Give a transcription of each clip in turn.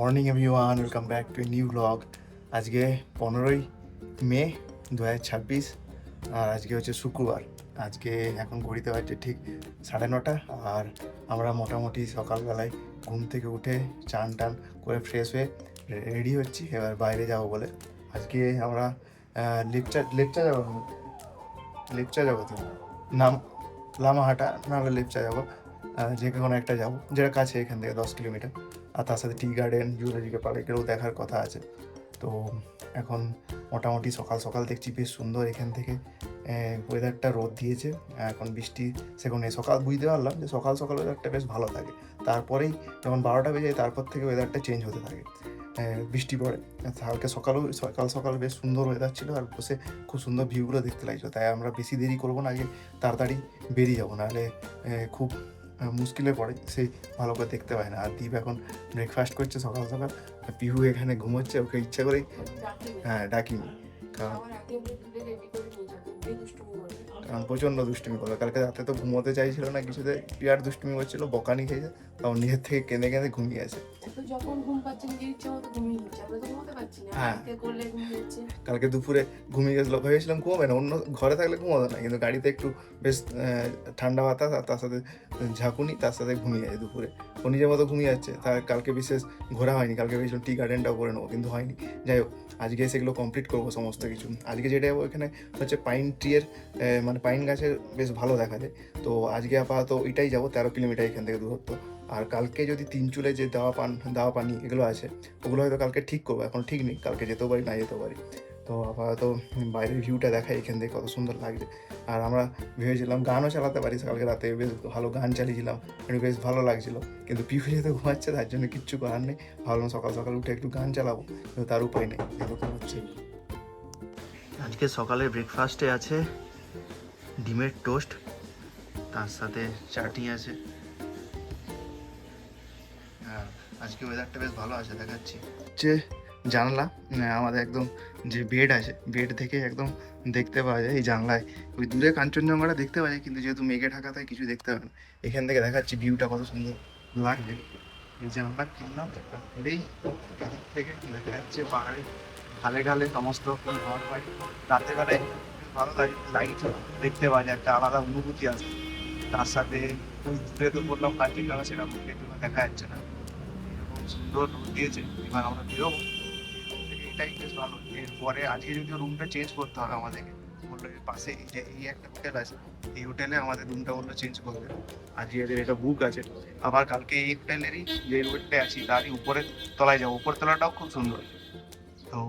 Morning everyone, welcome back to a new blog. আজকে 15ই মে 2026 আর আজকে হচ্ছে শুক্রবার। আজকে এখন ঘড়িতে বাজছে ঠিক 9:30 আর আমরা মোটামুটি সকালবেলায় ঘুম থেকে উঠে চান টান করে ফ্রেশ হয়ে রেডি হচ্ছি এবার বাইরে যাব বলে। আজকে আমরা লেপচা যাবো, লেপচা যাবো তো নাম লামাহাটা নাহলে লেপচা যাবো, যে কোনো একটা যাবো যেটা কাছে এখান থেকে 10 কিলোমিটার। আর তার সাথে টি গার্ডেন, জুলজিক্যাল পার্কেরও দেখার কথা আছে। তো এখন মোটামুটি সকাল সকাল দেখছি বেশ সুন্দর এখান থেকে ওয়েদারটা, রোদ দিয়েছে, এখন বৃষ্টি সেখানে সকাল বুঝতে পারলাম যে সকাল সকাল ওয়েদারটা বেশ ভালো থাকে, তারপরেই যখন 12টা বেজে যায় তারপর থেকে ওয়েদারটা চেঞ্জ হতে থাকে, বৃষ্টি পড়ে। কালকে সকাল সকাল বেশ সুন্দর ওয়েদার ছিল আর বসে খুব সুন্দর ভিউগুলো দেখতে লাগছিলো, তাই আমরা বেশি দেরি করবো না, আগে তাড়াতাড়ি বেরিয়ে যাবো, নাহলে খুব মুশকিলে পড়ে, সেই ভালো করে দেখতে পায় না। আর দীপ এখন ব্রেকফাস্ট করছে সকাল সকাল, আর পিহু এখানে ঘুমোচ্ছে, ওকে ইচ্ছা করেই ডাকিনি, কারণ কারণ প্রচণ্ড দুষ্টুমি করলো কালকে রাতে, তো ঘুমোতে চাইছিল না কিছুতে, বিরাট দুষ্টুমি করছিল, বকানি খেয়েছে, তখন নিজের থেকে কেঁদে কেঁদে ঘুমিয়ে আছে। যখন ঘুম পাচ্ছে নিজের ইচ্ছা মতো ঘুমিয়ে নিচ্ছে, আমরা তো ঘুমোতে পারছি না, হ্যাঁ, করলে ঘুমিয়ে যাচ্ছে। কালকে দুপুরে ঘুমিয়ে গেছিলো, ভেবেছিলাম ঘুমাবে না, অন্য ঘরে থাকলে ঘুমাতো না, কিন্তু গাড়িতে একটু বেশ ঠান্ডা বাতাস আর তার সাথে ঝাঁকুনি, তার সাথে ঘুমিয়ে যায় দুপুরে, ও নিজের মতো ঘুমিয়ে যাচ্ছে। তার কালকে বিশেষ ঘোরা হয়নি, কালকে ভেবেছিলাম টি গার্ডেনটাও করে নেবো, কিন্তু হয়নি। যাই হোক, আজকে সেগুলো কমপ্লিট করবো সমস্ত কিছু। আজকে যেটা যাবো এখানে হচ্ছে পাইন ট্রিয়ের, মানে পাইন গাছের বেশ ভালো দেখা যায়, তো আজকে আপাতত ওইটাই যাবো, 13 কিলোমিটার এখান থেকে দূরত্ব। আর কালকে যদি তিনচুলে যে দাওয়া পানি এগুলো আছে, ওগুলো হয়তো কালকে ঠিক করবো, এখন ঠিক নেই, কালকে যেতেও পারি না যেতেও পারি। তো আপাতত বাইরের ভিউটা দেখাই এখান থেকে কত সুন্দর লাগছে। আর আমরা ভেবেছিলাম গানও চালাতে পারি, কালকে রাতে বেশ ভালো গান চালিয়েছিলাম, একটু বেশ ভালো লাগছিলো, কিন্তু পিহু যেহেতু ঘুমাচ্ছে তার জন্য কিচ্ছু করার নেই, ভাবলাম সকাল সকাল উঠে একটু গান চালাবো, কিন্তু তার উপায় নেই, এরকম হচ্ছে। আজকে সকালের ব্রেকফাস্টে আছে ডিমের টোস্ট, তার সাথে চাটনি আছে। হ্যাঁ, আজকে ওয়েদারটা বেশ ভালো আছে, দেখাচ্ছি যে জানলা, আমাদের একদম যে বেড আছে, বেড থেকে একদম দেখতে পাওয়া যায় এই জানলায়, ওই দূরে কাঞ্চনজঙ্ঘাটা দেখতে পাওয়া যায়, কিন্তু যেহেতু মেঘে ঢাকা তাই কিছু দেখতে পাবে না। এখান থেকে দেখাচ্ছি ভিউটা কত সুন্দর লাগছে। এই জানলা কিনলাম এই থেকে দেখা যাচ্ছে পাহাড়ে ঢালে ঢালে সমস্ত ঘর বাড়ি, রাতের বেলায় ভালো লাগে, লাইট দেখতে পাওয়া যায়, একটা আলাদা অনুভূতি আছে। তার সাথে ওই দূরে তো বললাম কাঞ্চনজঙ্ঘা, সেটা মুখে দেখা যাচ্ছে না, এরকম সুন্দর রোদ দিয়েছে। এবার আমরা বেরোবো থেকে, এটাই বেশ ভালো। এরপরে আজকে যদি রুমটা চেঞ্জ করতে হবে আমাদেরকে, বললো এর পাশে যে এই একটা হোটেল আছে, এই হোটেলে আমাদের রুমটা বললো চেঞ্জ করবে, আজকে এদের এটা বুক আছে। আবার কালকে এই হোটেলেরই যে রোডটা আছি তারই উপরের তলায় যাবো, উপর তলাটাও খুব সুন্দর। তো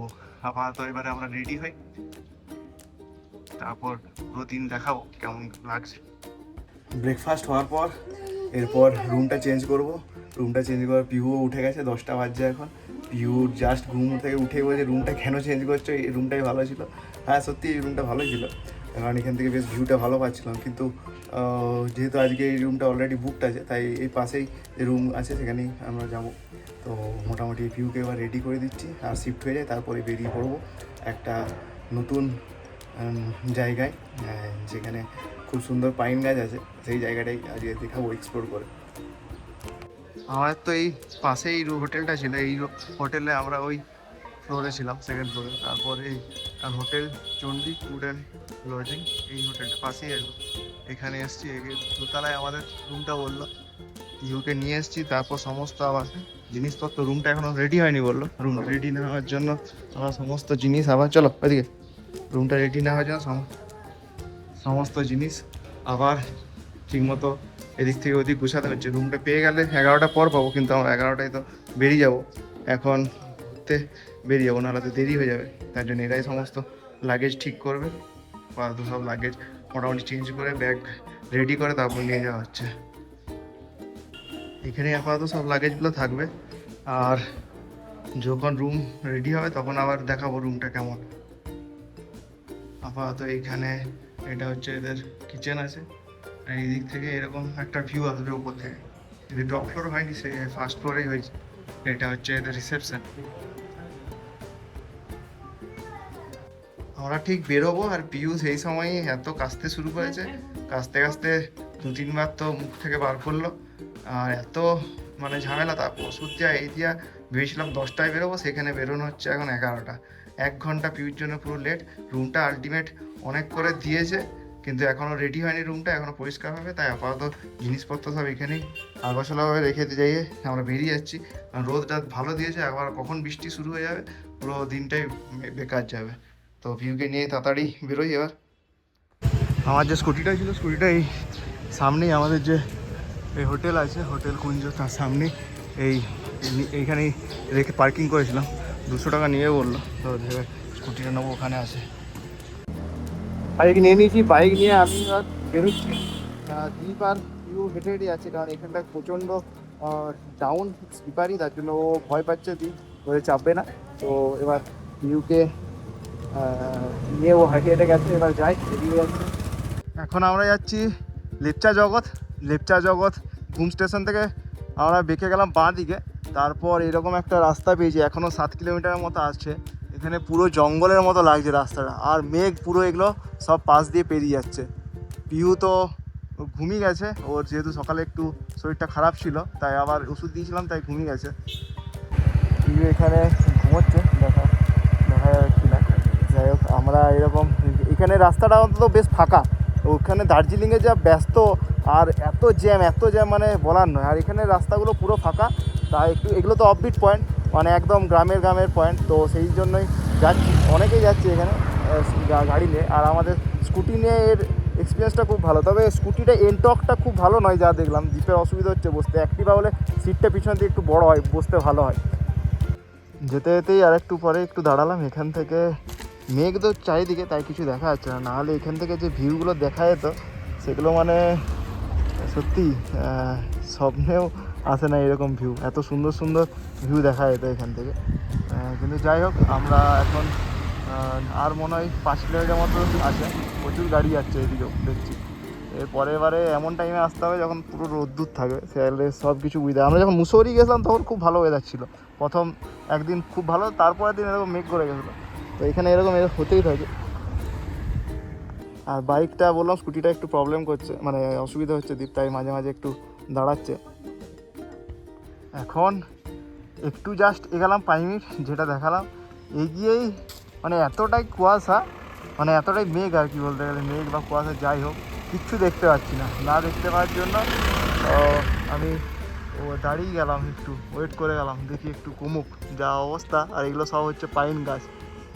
আপাতত এবারে আমরা রেডি হই, তারপর পুরো দিন দেখাবো কেমন লাগছে। ব্রেকফাস্ট হওয়ার পর এরপর রুমটা চেঞ্জ করব, রুমটা চেঞ্জ করার পিহুও উঠে গেছে, 10টা বাজছে এখন। পিহু জাস্ট ঘুম থেকে উঠে বলছে রুমটা কেন চেঞ্জ করছো, এই রুমটাই ভালো ছিল। হ্যাঁ সত্যি এই রুমটা ভালোই ছিল, কারণ এখান থেকে বেশ ভিউটা ভালো পাচ্ছিলাম, কিন্তু যেহেতু আজকে এই রুমটা অলরেডি বুকড আছে, তাই এই পাশেই যে রুম আছে সেখানেই আমরা যাব। তো মোটামুটি পিহুকে এবার রেডি করে দিচ্ছি, আর শিফট হয়ে যায় তারপরে বেরিয়ে পড়বো একটা নতুন জায়গায়, যেখানে খুব সুন্দর পাইন গাছ আছে, সেই জায়গাটাই আজকে দেখাবো এক্সপ্লোর করে। আমার তো এই পাশেই হোটেলটা ছিল, এই হোটেলে আমরা ওই ফ্লোরে ছিলাম, সেকেন্ড ফ্লোরে, তারপরে hotel Chandi food and lodging, এই হোটেলটা পাশেই একদম। এখানে এসছি, দোতলায় আমাদের রুমটা বললো, ইউকে নিয়ে এসছি, তারপর সমস্ত আবার জিনিসপত্র, রুমটা এখনো রেডি হয়নি বললো, রুম রেডি না হওয়ার জন্য আমার সমস্ত জিনিস আবার, চলো ওইদিকে, রুমটা রেডি না হওয়ার জন্য সমস্ত জিনিস আবার ঠিকমতো এদিক থেকে ওদিক গুছাতে হচ্ছে। রুমটা পেয়ে গেলে 11টা পর পাবো, কিন্তু আমরা 11টায় তো বেরিয়ে যাবো, এখন ঘুরতে বেরিয়ে যাবো, নাহলে তো দেরি হয়ে যাবে। তার জন্য এরাই সমস্ত লাগেজ ঠিক করবে, বা সব লাগেজ মোটামুটি চেঞ্জ করে ব্যাগ রেডি করে তারপর নিয়ে যাওয়া হচ্ছে। এখানে আপাতত সব লাগেজগুলো থাকবে, আর যখন রুম রেডি হবে তখন আবার দেখাবো রুমটা কেমন। আপাতত এইখানে এটা হচ্ছে এদের কিচেন আছে, আর এই দিক থেকে এরকম একটা ভিউ আসবে উপর থেকে, যদি টপ ফ্লোর হয়নি সে ফার্স্ট ফ্লোরেই হয়েছে। এটা হচ্ছে এদের রিসেপশন। আমরা ঠিক বেরোবো, আর পিউ সেই সময়ই এত কাশতে শুরু করেছে, কাশতে কাশতে 2-3 বার তো মুখ থেকে বার করলো, আর এত মানে ঝামেলা, তারপর ওষুধ যা এই দিয়া ভেবেছিলাম 10টায় বেরোবো, সেখানে বেরোনো হচ্ছে এখন 11টা। 1 ঘন্টা পিউর জন্য পুরো লেট। রুমটা আলটিমেট অনেক করে দিয়েছে, কিন্তু এখনও রেডি হয়নি রুমটা, এখনও পরিষ্কার হবে। তাই আপাতত জিনিসপত্র সব এখানেই আগোছালোভাবে রেখে যাইয়ে আমরা বেরিয়ে যাচ্ছি। কারণ রোদটা ভালো দিয়েছে, আবার কখন বৃষ্টি শুরু হয়ে যাবে, পুরো দিনটাই বেকার যাবে। তো ভিউকে নিয়ে তাড়াতাড়ি বেরোই এবার। আমার যে স্কুটিটা ছিল, স্কুটিটা এই সামনেই আমাদের যে এই হোটেল আছে, হোটেল কুঞ্জ, তার সামনে এইখানেই রেখে পার্কিং করেছিলাম। 200 টাকা নিয়ে বললো, তো স্কুটিটা নেবো, ওখানে আছে। বাইক নিয়ে নিয়েছি, বাইক নিয়ে আমি বেরোচ্ছি। দ্বীপ আর পিউ হেঁটে হেঁটে যাচ্ছে, কারণ এখানটা প্রচণ্ড ডাউন স্লিপারি, তার জন্য ও ভয় পাচ্ছে, দ্বীপ ধরে চাপবে না। তো এবার পিউকে নিয়ে ও হেঁটে হেঁটে গেছে, এবার যাই, বেরিয়ে যাচ্ছে। এখন আমরা যাচ্ছি লেপচা জগৎ ঘুম স্টেশন থেকে আমরা বেঁকে গেলাম বাঁ দিকে। তারপর এরকম একটা রাস্তা পেয়েছি, এখনও 7 কিলোমিটারের মতো আছে। এখানে পুরো জঙ্গলের মতো লাগছে রাস্তাটা, আর মেঘ পুরো এগুলো সব পাশ দিয়ে পেরিয়ে যাচ্ছে। পিহু তো ঘুমিয়ে গেছে, ওর যেহেতু সকালে একটু শরীরটা খারাপ ছিল, তাই আবার ওষুধ দিয়েছিলাম, তাই ঘুমিয়ে গেছে। পিহু এখানে ঘুমোচ্ছে, দেখা যাচ্ছে না। যাই হোক, আমরা এরকম এখানে রাস্তাটা অন্তত বেশ ফাঁকা। ওখানে দার্জিলিংয়ে যা ব্যস্ত, আর এত জ্যাম মানে বলার নয়। আর এখানে রাস্তাগুলো পুরো ফাঁকা, তাই একটু এগুলো তো অফবিট পয়েন্ট, মানে একদম গ্রামের পয়েন্ট, তো সেই জন্যই যাচ্ছি। অনেকেই যাচ্ছে এখানে গাড়ি নিয়ে, আর আমাদের স্কুটি নিয়ে এর এক্সপিরিয়েন্সটা খুব ভালো। তবে স্কুটিটা এনটকটা খুব ভালো নয়, যা দেখলাম। জিপের অসুবিধা হচ্ছে বসতে, অ্যাক্টিভা হলে সিটটা পিছন দিয়ে একটু বড় হয়, বসতে ভালো হয়। যেতে যেতেই আর একটু পরে একটু দাঁড়ালাম। এখান থেকে মেঘ তো চারিদিকে, তাই কিছু দেখা যাচ্ছে না, নাহলে এখান থেকে যে ভিউগুলো দেখা যেত, সেগুলো মানে সত্যি স্বপ্নেও আসে না এরকম ভিউ। এত সুন্দর ভিউ দেখা যেত এখান থেকে। কিন্তু যাই হোক, আমরা এখন আর মনে হয় 5 কিলোমিটার মতো আছে। প্রচুর গাড়ি যাচ্ছে এদিকেও দেখছি। এবারে এমন টাইমে আসতে হবে যখন পুরো রোদ্দুর থাকবে, সেখানে সব কিছু ওয়েদার। আমরা যখন মুসৌরি গেছিলাম তখন খুব ভালো ওয়েদার ছিল, প্রথম একদিন খুব ভালো, তারপরের দিন এরকম মেঘ করে গেছিলো। তো এখানে এরকম হতেই থাকে। আর বাইকটা বললাম, স্কুটিটা একটু প্রবলেম করছে, মানে অসুবিধা হচ্ছে দ্বীপ, তাই মাঝে মাঝে একটু দাঁড়াচ্ছে। এখন একটু জাস্ট এগেলাম 5 মিনিট, যেটা দেখালাম, এগিয়েই মানে এতটাই কুয়াশা, মানে এতটাই মেঘ আর কি বলতে গেলে, মেঘ বা কুয়াশা যাই হোক, কিচ্ছু দেখতে পাচ্ছি না দেখতে পাওয়ার জন্য আমি দাঁড়িয়ে গেলাম, একটু ওয়েট করে গেলাম, দেখি একটু কমুক যা অবস্থা। আর এগুলো সব হচ্ছে পাইন গাছ,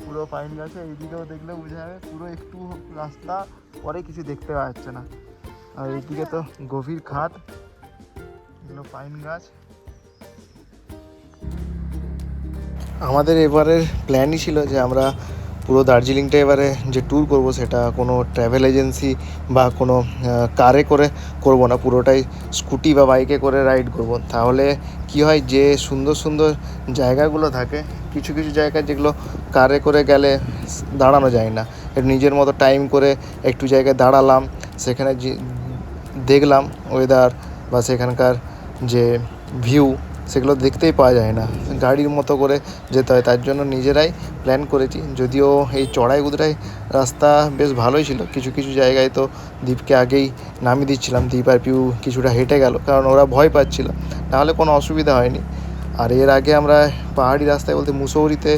পুরো পাইন গাছে। এইদিকেও দেখলে বোঝা যাবে, পুরো একটু রাস্তা পরে কিছু দেখতে পাওয়া যাচ্ছে না। আর এইদিকে তো গভীর খাদ, এগুলো পাইন গাছ। আমাদের এবারের প্ল্যানই ছিল যে আমরা পুরো দার্জিলিংটা এবারে যে ট্যুর করব, সেটা কোনো ট্র্যাভেল এজেন্সি বা কোনো কারে করে করব না, পুরোটাই স্কুটি বা বাইকে করে রাইড করব। তাহলে কি হয়, যে সুন্দর জায়গাগুলো থাকে, কিছু জায়গা যেগুলো কারে করে গেলে দাঁড়ানো যায় না, একটু নিজের মতো টাইম করে একটু জায়গায় দাঁড়ালাম, সেখানে যে দেখলাম ওয়েদার বা সেখানকার যে ভিউ, সেগুলো দেখতেই পাওয়া যায় না, গাড়ির মতো করে যেতে হয়। তার জন্য নিজেরাই প্ল্যান করেছি। যদিও এই চড়াই উতরাই রাস্তা বেশ ভালোই ছিল, কিছু জায়গায় তো দ্বীপকে আগেই নামিয়ে দিচ্ছিলাম, দ্বীপ আর পিউ কিছুটা হেঁটে গেল, কারণ ওরা ভয় পাচ্ছিল, নাহলে কোনো অসুবিধা হয়নি। আর এর আগে আমরা পাহাড়ি রাস্তায় বলতে মুসৌরিতে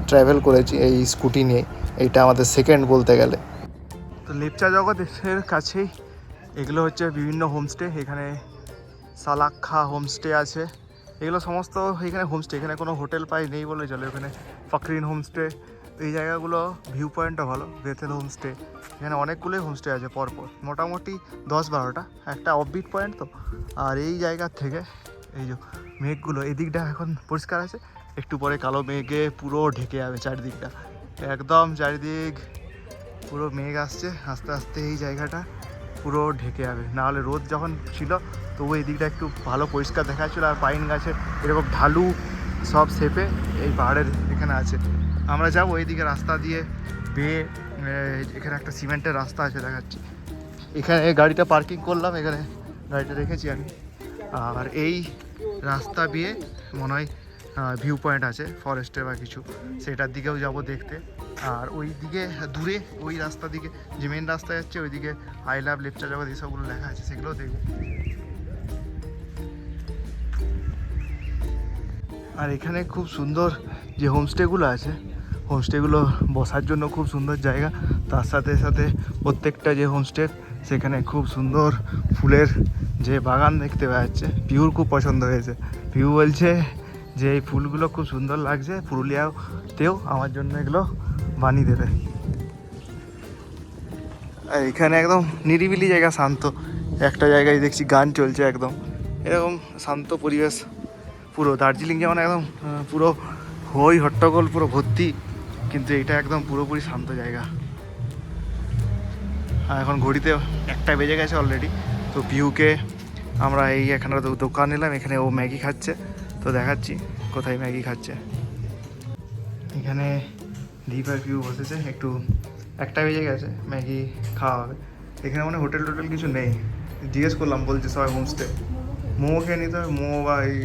ট্রাভেল করেছি এই স্কুটি নিয়ে, এইটা আমাদের সেকেন্ড বলতে গেলে। তো লেপচা জগতের কাছেই এগুলো হচ্ছে বিভিন্ন হোমস্টে। এখানে সালাক্ষা হোমস্টে আছে, এগুলো সমস্ত এখানে হোমস্টে, এখানে কোনো হোটেল নেই বলে চলে। ওখানে ফকরিন হোমস্টে, এই জায়গাগুলো ভিউ পয়েন্টটা ভালো। বেথেল হোমস্টে, এখানে অনেকগুলোই হোমস্টে আছে পরপর, মোটামুটি 10-12টা, একটা অফবিট পয়েন্ট তো। আর এই জায়গার থেকে এই যে মেঘগুলো, এদিকটা এখন পরিষ্কার আছে, একটু পরে কালো মেঘে পুরো ঢেকে যাবে চারিদিকটা, একদম চারিদিক পুরো মেঘ আসছে, আস্তে আস্তে এই জায়গাটা পুরো ঢেকে যাবে। নাহলে রোদ যখন ছিল তবু এই দিকটা একটু ভালো পরিষ্কার দেখা যাচ্ছিলো। আর পাইন গাছের এরকম ঢালু সব শেপে এই পাহাড়ের এখানে আছে। আমরা যাবো এইদিকে রাস্তা দিয়ে বেয়ে, এখানে একটা সিমেন্টের রাস্তা আছে দেখাচ্ছি। এখানে গাড়িটা পার্কিং করলাম, এখানে গাড়িটা রেখেছি আমি। আর এই রাস্তা দিয়ে মনে হয় ভিউ পয়েন্ট আছে ফরেস্টের বা কিছু, সেটার দিকেও যাব দেখতে। আর ওই দিকে দূরে ওই রাস্তা দিকে যে মেন রাস্তা যাচ্ছে, ওই দিকে আই লাভ লেপচা জগৎ এইসবগুলো লেখা আছে, সেগুলোও দেখব। আর এখানে খুব সুন্দর যে হোমস্টেগুলো আছে, হোমস্টেগুলো বসার জন্য খুব সুন্দর জায়গা। তার সাথে সাথে প্রত্যেকটা যে হোমস্টে সেখানে খুব সুন্দর ফুলের যে বাগান দেখতে পাওয়া যাচ্ছে। পিউর খুব পছন্দ হয়েছে। পিউ বলছে যে এই ফুলগুলো খুব সুন্দর লাগছে, পুরুলিয়াতেও আমার জন্য এগুলো বানিয়ে দেবে। আর এখানে একদম নিরিবিলি জায়গা, শান্ত একটা জায়গায় দেখছি গান চলছে, একদম এরকম শান্ত পরিবেশ। পুরো দার্জিলিং যেমন একদম পুরো হই হট্টগোল পুরো ভর্তি, কিন্তু এটা একদম পুরোপুরি শান্ত জায়গা। আর এখন ঘড়িতে 1টা বেজে গেছে অলরেডি। তো পিউকে আমরা এই এখানে দোকান নিলাম, এখানে ও ম্যাগি খাচ্ছে, তো দেখাচ্ছি কোথায় ম্যাগি খাচ্ছে। এখানে দীপ আর পিউ বসেছে, একটু 1টা বেজে গেছে, ম্যাগি খাওয়া হবে। এখানে মানে হোটেল টোটেল কিছু নেই, জিজ্ঞেস করলাম, বলছে সবাই হোমস্টে। মোমো খেয়ে নিতে হবে, মোমো বা এই,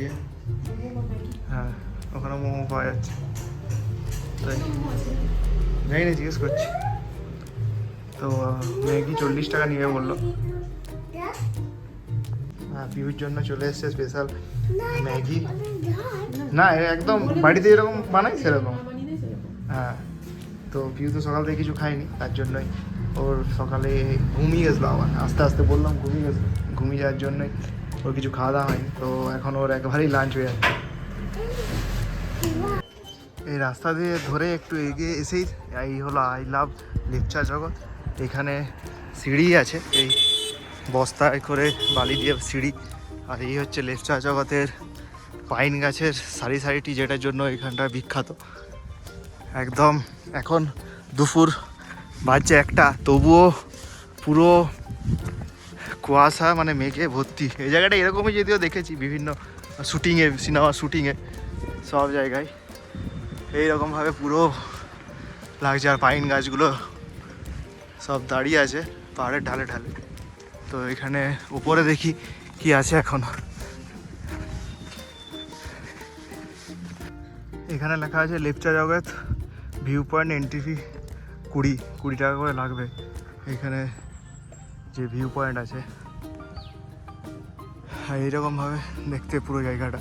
হ্যাঁ ওখানে মোমো পাওয়া যাচ্ছে, তাই জানি না, জিজ্ঞেস করছি। তো ম্যাগি 40 টাকা নিয়ে বললো। হ্যাঁ পিউর জন্য চলে এসছে স্পেশাল ম্যাগি। না একদম বাড়িতে যেরকম বানাই সেরকম। হ্যাঁ তো পিউ তো সকাল থেকে কিছু খায়নি, তার জন্যই ওর সকালে ঘুমিয়ে গেছিলো। আবার আস্তে আস্তে বললাম ঘুমিয়ে যাওয়ার জন্যই ওর কিছু খাওয়া দাওয়া হয়নি। তো এখন ওর একবারেই লাঞ্চ হয়ে যাচ্ছে। এই রাস্তা দিয়ে ধরে একটু এগিয়ে এসেই এই হলো আই লাভ লেপচা জগৎ। এখানে সিঁড়ি আছে, এই বস্তায় করে বালি দিয়ে সিঁড়ি। আর এই হচ্ছে লেপচা জগতের পাইন গাছের সারি সারিটি, যেটার জন্য এখানটা বিখ্যাত। একদম এখন দুপুর বাজছে 1টা, তবুও পুরো কুয়াশা, মানে মেঘে ভর্তি। এই জায়গাটা এরকমই যদিও দেখেছি বিভিন্ন শ্যুটিংয়ে, সিনেমা শ্যুটিংয়ে, সব জায়গায় এইরকমভাবে পুরো লাগছে। আর পাইন গাছগুলো সব দাঁড়িয়ে আছে পাহাড়ের ঢালে ঢালে। তো এখানে উপরে দেখি কি আছে এখন। এখানে লেখা আছে লেপচা জগৎ ভিউ পয়েন্ট, এন্ট্রি ফি 20 টাকা করে লাগবে। এখানে যে ভিউ পয়েন্ট আছে, হ্যাঁ এইরকমভাবে দেখতে পুরো জায়গাটা।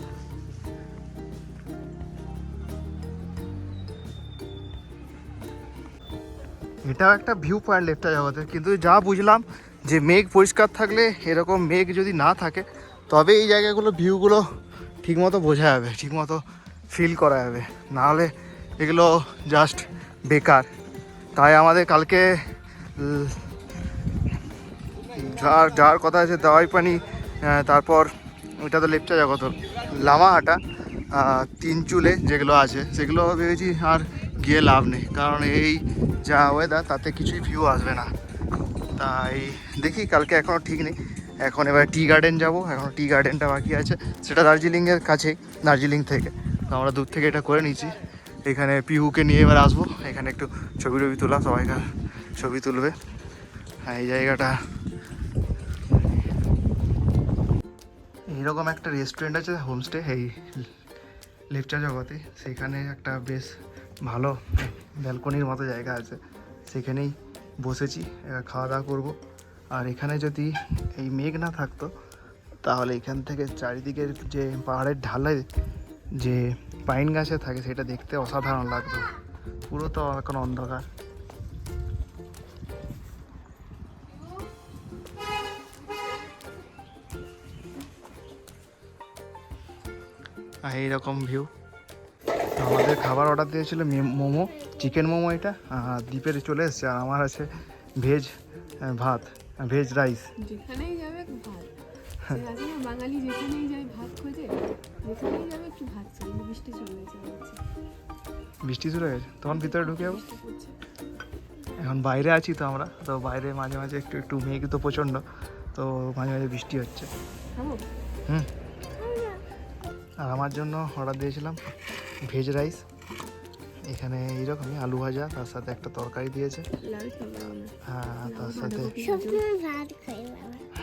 এটাও একটা ভিউ পয়েন্ট লেপচা জগতের, কিন্তু যা বুঝলাম যে মেঘ পরিষ্কার থাকলে, এরকম মেঘ যদি না থাকে তবে এই জায়গাগুলো ভিউগুলো ঠিকমতো বোঝা যাবে, ঠিকমতো ফিল করা যাবে, নাহলে এগুলো জাস্ট বেকার। তাই আমাদের কালকে যাওয়ার কথা আছে দাওয়াই পানি, তারপর ওইটা তো লেপচা জগৎ, লামাহাটা, 3 চুলে যেগুলো আছে সেগুলো ভেবেছি আর গিয়ে লাভ নেই, কারণ এই যা ওয়েদার তাতে কিছুই ভিউ আসবে না। তাই দেখি কালকে, এখনও ঠিক নেই। এখন এবার টি গার্ডেন যাবো, এখন টি গার্ডেনটা বাকি আছে, সেটা দার্জিলিংয়ের কাছেই, দার্জিলিং থেকে। তো আমরা দূর থেকে এটা করে নিয়েছি। এখানে পিহুকে নিয়ে এবার আসবো, এখানে একটু ছবি তোলা, সবাইকার ছবি তুলবে। হ্যাঁ এই জায়গাটা এইরকম একটা রেস্টুরেন্ট আছে, হোমস্টে, এই লেপচা জগতে। সেখানে একটা বেশ ভালো ব্যালকনির মতো জায়গা আছে, সেখানেই বসেছি, এবার খাওয়া দাওয়া করবো। আর এখানে যদি এই মেঘ না থাকতো তাহলে এখান থেকে চারিদিকের যে পাহাড়ের ঢালে যে পাইন গাছে থাকে সেটা দেখতে অসাধারণ লাগতো। পুরো তো এখন অন্ধকার। আর এইরকম ভিউ। আমাদের খাবার অর্ডার দিয়েছিল মোমো, চিকেন মোমো, এটা দ্বীপের চলে এসছে। আর আমার আছে ভেজ ভাত, ভেজ রাইস। যেখানেই যাবে ভাত, বাঙালি যেখানেই যায় ভাত খোঁজে, যেখানেই যাবে একটু ভাত চাই। বৃষ্টি শুরু হয়েছে, বৃষ্টি শুরু হয়েছে, তখন ভিতরে ঢুকে যাবো। এখন বাইরে আছি তো আমরা, তো বাইরে মাঝে মাঝে একটু মেঘ তো প্রচণ্ড, তো মাঝে মাঝে বৃষ্টি হচ্ছে। হুম। আর আমার জন্য অর্ডার দিয়েছিলাম ভেজ রাইস, এখানে এইরকমই আলু ভাজা, তার সাথে একটা তরকারি দিয়েছে। হ্যাঁ তার সাথে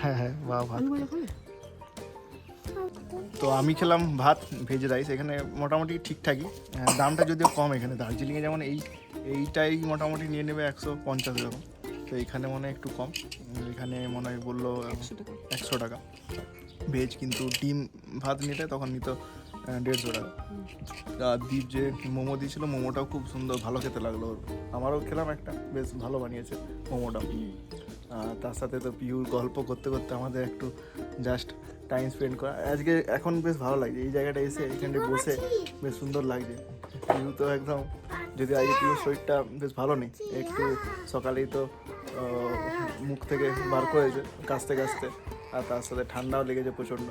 হ্যাঁ বা ভাত। তো আমি খেলাম ভাত, ভেজ রাইস। এখানে মোটামুটি ঠিকঠাকই, দামটা যদিও কম। এখানে দার্জিলিংয়ে যেমন এইটাই মোটামুটি নিয়ে নেবে 150 এরকম, তো এখানে মনে হয় একটু কম। এখানে মনে হয় বললো 100 টাকা ভেজ, কিন্তু ডিম ভাত নিলে তখন নিত 150 টাকা। আর দীপ যে মোমো দিয়েছিল, মোমোটাও খুব সুন্দর, ভালো খেতে লাগলো ওর। আমারও খেলাম একটা, বেশ ভালো বানিয়েছে মোমোটাও। তার সাথে তো পিউর গল্প করতে করতে আমাদের একটু জাস্ট টাইম স্পেন্ড করা আজকে এখন বেশ ভালো লাগছে। এই জায়গাটা এসে এখানে বসে বেশ সুন্দর লাগছে। পিউ তো একদম, যদি আজকে পিউর শরীরটা বেশ ভালো নেই, একটু সকালেই তো মুখ থেকে বার করেছে কাশতে কাশতে, আর তার সাথে ঠান্ডাও লেগেছে প্রচণ্ড।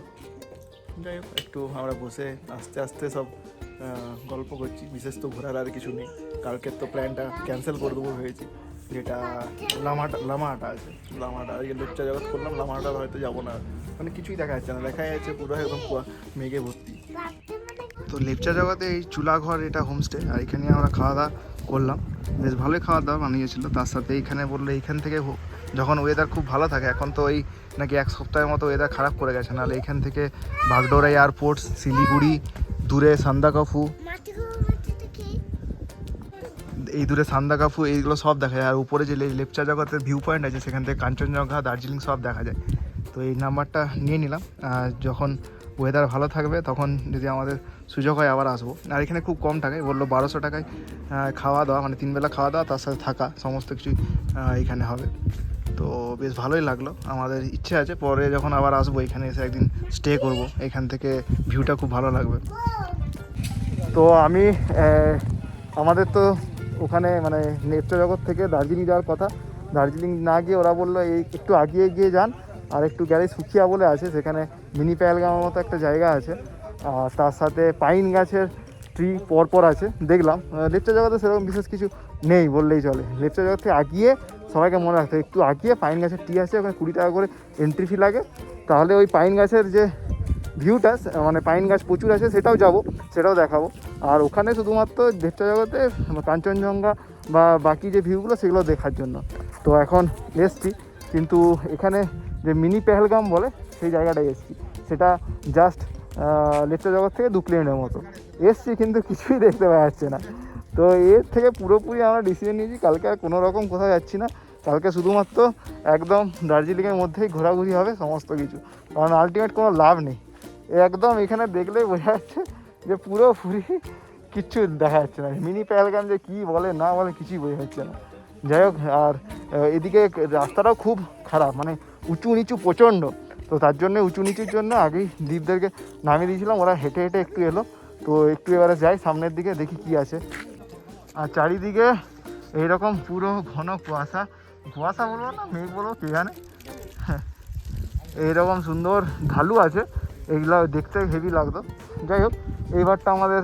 যাই হোক, একটু আমরা বসে আস্তে আস্তে সব গল্প করছি। বিশেষ তো ঘোরার আর কিছু নেই, কালকের তো প্ল্যানটা ক্যান্সেল করে দেবো ভেবেছি, যেটা লামাহাটা আছে। লামাহাটা আজকে লেপচা জগৎ করলাম, লামাহাটা হয়তো যাবো না, মানে কিছুই দেখা যাচ্ছে না, দেখা যাচ্ছে পুরো একদম মেঘে ভর্তি। তো লেপচা জগতে এই চুলাঘর, এটা হোমস্টে, আর এখানে আমরা খাওয়া দাওয়া করলাম। বেশ ভালোই খাওয়া দাওয়া বানিয়েছিল। তার সাথে এইখানে বললো এইখান থেকে যখন ওয়েদার খুব ভালো থাকে, এখন তো ওই নাকি এক সপ্তাহের মতো ওয়েদার খারাপ করে গেছে, নাহলে এইখান থেকে বাগডোরা এয়ারপোর্ট, শিলিগুড়ি, দূরে সান্দাকফু, এই দূরে সান্দাকফু, এইগুলো সব দেখা যায়। আর উপরে যে লেপচা জগতের ভিউ পয়েন্ট আছে, সেখান থেকে কাঞ্চনজঙ্ঘা, দার্জিলিং সব দেখা যায়। তো এই নাম্বারটা নিয়ে নিলাম, যখন ওয়েদার ভালো থাকবে তখন যদি আমাদের সুযোগ হয় আবার আসবো। আর এখানে খুব কম টাকায়, বললো 1200 টাকায় খাওয়া দাওয়া, মানে 3 বেলা খাওয়া দাওয়া, তার সাথে থাকা, সমস্ত কিছুই এখানে হবে। তো বেশ ভালোই লাগলো। আমাদের ইচ্ছে আছে পরে যখন আবার আসবো এখানে এসে একদিন স্টে করব, এখান থেকে ভিউটা খুব ভালো লাগবে। তো আমি আমাদের তো ওখানে মানে লেপচা জগৎ থেকে দার্জিলিং যাওয়ার কথা, দার্জিলিং না গিয়ে ওরা বললো এই একটু আগিয়ে গিয়ে যান, আর একটু গেলে সুখিয়া বলে আছে, সেখানে মিনি পেহেলগামের মতো একটা জায়গা আছে, আর তার সাথে পাইন গাছের ট্রি পরপর আছে। দেখলাম লেপচা জগতে সেরকম বিশেষ কিছু নেই বললেই চলে। লেপচা জগৎ থেকে আগিয়ে সবাইকে মনে রাখতে একটু আগিয়ে পাইন গাছের ট্রি আছে, ওখানে 20 টাকা করে এন্ট্রি ফি লাগে। তাহলে ওই পাইন গাছের যে ভিউটা, মানে পাইন গাছ প্রচুর আছে, সেটাও যাব, সেটাও দেখাবো। আর ওখানে শুধুমাত্র লেপচা জগতে কাঞ্চনজঙ্ঘা বা বাকি যে ভিউগুলো সেগুলো দেখার জন্য। তো এখন এসছি, কিন্তু এখানে যে মিনি পেহেলগাম বলে সেই জায়গাটায় এসছি, সেটা জাস্ট লেপচা জগৎ থেকে 2 কিলোমিটার মতো এসছি, কিন্তু কিছুই দেখতে পাওয়া যাচ্ছে না। তো এর থেকে পুরোপুরি আমরা ডিসিশন নিয়েছি কালকে আর কোনো রকম কোথাও যাচ্ছি না। কালকে শুধুমাত্র একদম দার্জিলিংয়ের মধ্যেই ঘোরাঘুরি হবে সমস্ত কিছু, কারণ আলটিমেট কোনো লাভ নেই। একদম এখানে দেখলেই বোঝা যাচ্ছে যে পুরোপুরি কিচ্ছু দেখা যাচ্ছে না। মিনি পেহেলগাম যে কী বলে না বলে কিছুই বোঝা যাচ্ছে না। যাই হোক, আর এদিকে রাস্তাটাও খুব খারাপ, মানে উঁচু নিচু প্রচণ্ড। তো তার জন্য উঁচু নিচুর জন্য আগেই দ্বীপদেরকে নামিয়ে দিয়েছিলাম, ওরা হেঁটে হেঁটে একটু এলো। তো একটু এবারে যাই সামনের দিকে, দেখি কি আছে। আর চারিদিকে এইরকম পুরো ঘন কুয়াশা, কুয়াশা বলবো না মেঘ বলবো কে জানে, এইরকম সুন্দর ঢালু আছে, এগুলো দেখতে হেভি লাগতো। যাই হোক, এইবারটা আমাদের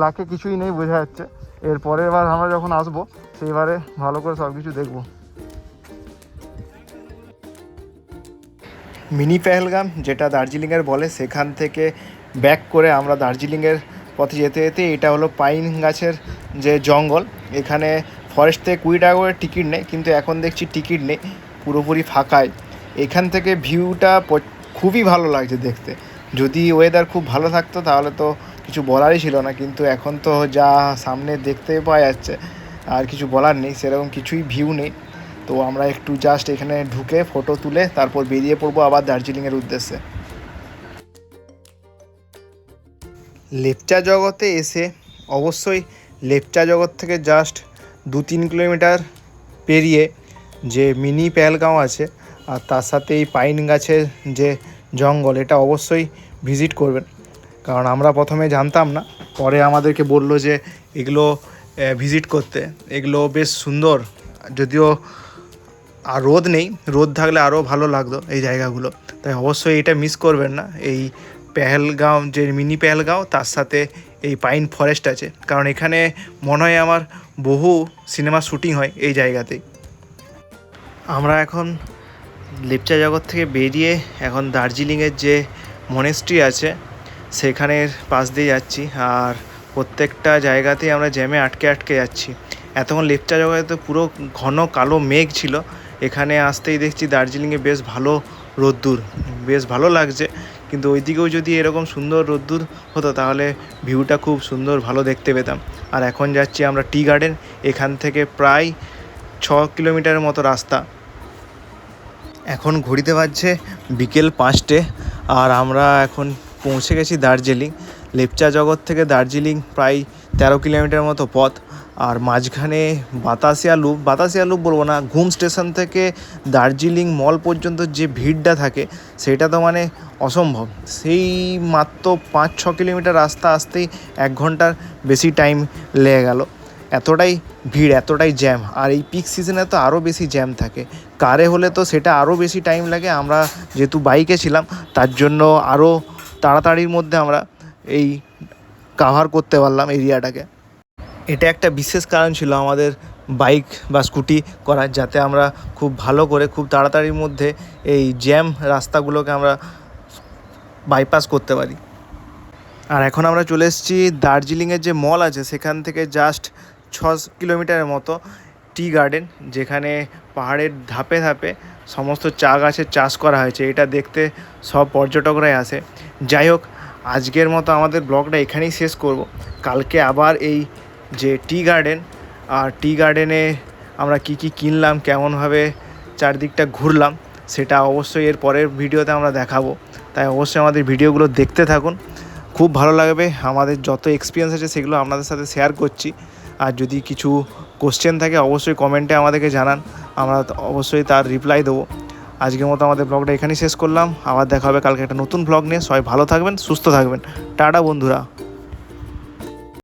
লাকে কিছুই নেই বোঝা যাচ্ছে। এর পরের বার আমরা যখন আসবো সেইবারে ভালো করে সব কিছু দেখবো। মিনি পেহেলগাম যেটা দার্জিলিংয়ের বলে, সেখান থেকে ব্যাক করে আমরা দার্জিলিংয়ের পথে যেতে যেতে, এটা হলো পাইন গাছের যে জঙ্গল, এখানে ফরেস্ট থেকে 20 টাকা করে টিকিট নেই, কিন্তু এখন দেখছি টিকিট নেই, পুরোপুরি ফাঁকায়। এখান থেকে ভিউটা খুবই ভালো লাগছে দেখতে। যদি ওয়েদার খুব ভালো থাকতো তাহলে তো কিছু বলারই ছিল না, কিন্তু এখন তো যা সামনে দেখতে পাওয়া যাচ্ছে আর কিছু বলার নেই, সেরকম কিছুই ভিউ নেই। তো আমরা একটু জাস্ট এখানে ঢুকে ফটো তুলে তারপর বেরিয়ে পড়বো আবার দার্জিলিংয়ের উদ্দেশ্যে। লেপচা জগতে এসে অবশ্যই লেপচা জগৎ থেকে জাস্ট 2-3 কিলোমিটার পেরিয়ে যে মিনি পেহেলগাঁও আছে, আর তার সাথে এই পাইন গাছের যে জঙ্গল, এটা অবশ্যই ভিজিট করবেন। কারণ আমরা প্রথমে জানতাম না, পরে আমাদেরকে বললো যে এগুলো ভিজিট করতে, এগুলো বেশ সুন্দর। যদিও আর রোদ নেই, রোদ থাকলে আরও ভালো লাগতো এই জায়গাগুলো। তাই অবশ্যই এটা মিস করবেন না, এই পেহেলগাঁও যে মিনি পেহেলগাঁও, তার সাথে এই পাইন ফরেস্ট আছে। কারণ এখানে মনে হয় আমার বহু সিনেমা শ্যুটিং হয় এই জায়গাতেই। আমরা এখন লেপচা জগৎ থেকে বেরিয়ে এখন দার্জিলিংয়ের যে মনেস্ট্রি আছে সেখানের পাশ দিয়ে যাচ্ছি, আর প্রত্যেকটা জায়গাতেই আমরা জ্যামে আটকে আটকে যাচ্ছি। এতক্ষণ লেপচা জগতে তো পুরো ঘন কালো মেঘ ছিল, এখানে আসতেই দেখছি দার্জিলিংয়ে বেশ ভালো রোদ্দুর, বেশ ভালো লাগছে। কিন্তু ওইদিকেও যদি এরকম সুন্দর রোদ্দুর হতো তাহলে ভিউটা খুব সুন্দর ভালো দেখতে পেতাম। আর এখন যাচ্ছি আমরা টি গার্ডেন, এখান থেকে প্রায় 6 কিলোমিটারের মতো রাস্তা। এখন ঘড়িতে বাজছে বিকেল 5টে, আর আমরা এখন পৌঁছে গেছি দার্জিলিং। লেপচা জগৎ থেকে দার্জিলিং প্রায় 13 কিলোমিটার মতো পথ। আর মাঝখানে বাতাসিয়া লুপ বলবো না, ঘুম স্টেশন থেকে দার্জিলিং মল পর্যন্ত যে ভিড়টা থাকে সেটা তো মানে অসম্ভব। সেই মাত্র 5-6 কিলোমিটার রাস্তা আসতেই 1 ঘন্টার বেশি টাইম লেগে গেল। এতটাই ভিড়, এতটাই জ্যাম। আর এই পিক সিজনে তো আরও বেশি জ্যাম থাকে। কারে হলে তো সেটা আরও বেশি টাইম লাগে। আমরা যেহেতু বাইকে ছিলাম তার জন্য আরও তাড়াতাড়ির মধ্যে আমরা এই কাভার করতে পারলাম এরিয়াটাকে। এটা একটা বিশেষ কারণ ছিল আমাদের বাইক বা স্কুটি করার, যাতে আমরা খুব ভালো করে খুব তাড়াতাড়ির মধ্যে এই জ্যাম রাস্তাগুলোকে আমরা বাইপাস করতে পারি। আর এখন আমরা চলে এসেছি দার্জিলিংয়ের যে মল আছে সেখান থেকে জাস্ট 6 কিলোমিটারের মতো টি গার্ডেন, যেখানে পাহাড়ের ধাপে ধাপে সমস্ত চা গাছের চাষ করা হয়েছে। এটা দেখতে সব পর্যটকরাই আসে। যাই হোক, আজকের মতো আমাদের ব্লগটা এখানেই শেষ করব। কালকে আবার এই যে টি গার্ডেন আর টি গার্ডেনে আমরা কি কি কিনলাম, কেমনভাবে চারদিকটা ঘুরলাম, সেটা অবশ্যই এর পরের ভিডিওতে আমরা দেখাবো। তাই অবশ্যই আমাদের ভিডিওগুলো দেখতে থাকুন, খুব ভালো লাগবে। আমাদের যত এক্সপিরিয়েন্স আছে সেগুলো আপনাদের সাথে শেয়ার করছি। আর যদি কিছু কোশ্চেন থাকে অবশ্যই কমেন্টে আমাদেরকে জানান, আমরা অবশ্যই তার রিপ্লাই দেবো। আজকের মতো আমাদের ব্লগটা এখানেই শেষ করলাম। আবার দেখা হবে কালকে একটা নতুন ব্লগ নিয়ে। সবাই ভালো থাকবেন, সুস্থ থাকবেন। টাটা বন্ধুরা।